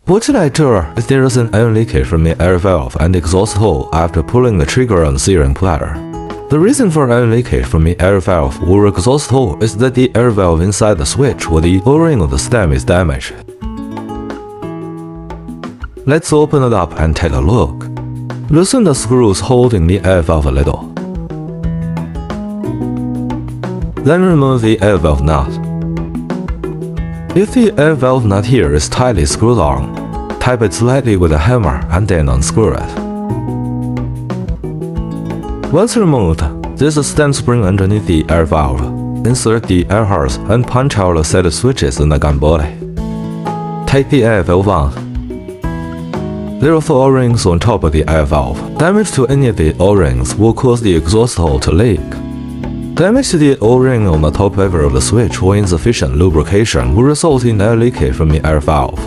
Fortunately, there is an air leakage from the air valve and exhaust hole after pulling the trigger on the steering platter. The reason for air leakage from the air valve or exhaust hole is that the air valve inside the switch or the O-ring of the stem is damaged. Let's open it up and take a look. Loosen the screws holding the air valve a little. Then remove the air valve nut. If the air valve nut here is tightly screwed on, tap it slightly with a hammer and then unscrew it. Once removed, there's a stem spring underneath the air valve. Insert the air hose and punch out the set of switches in the gun body. Take the air valve on. There are 4 O-rings on top of the air valve. Damage to any of the O-rings will cause the exhaust hole to leak. Damage to the O-ring on the top lever of the switch or insufficient lubrication will result in air leakage from the air valve.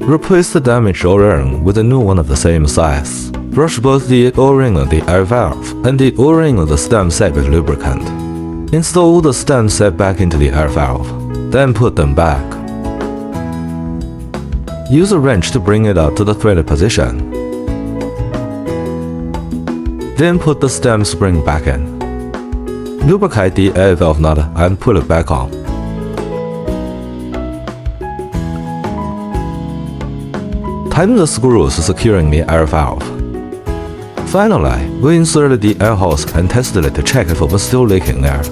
Replace the damaged O-ring with a new one of the same size. Brush both the O-ring of the air valve and the O-ring of the stem set with lubricant. Install the stem set back into the air valve, then put them back. Use a wrench to bring it up to the threaded position. Then put the stem spring back in. Lubricate the air valve nut and put it back on. Tighten the screws securing the air valve. Finally, we inserted the air hose and tested it to check if it was still leaking there.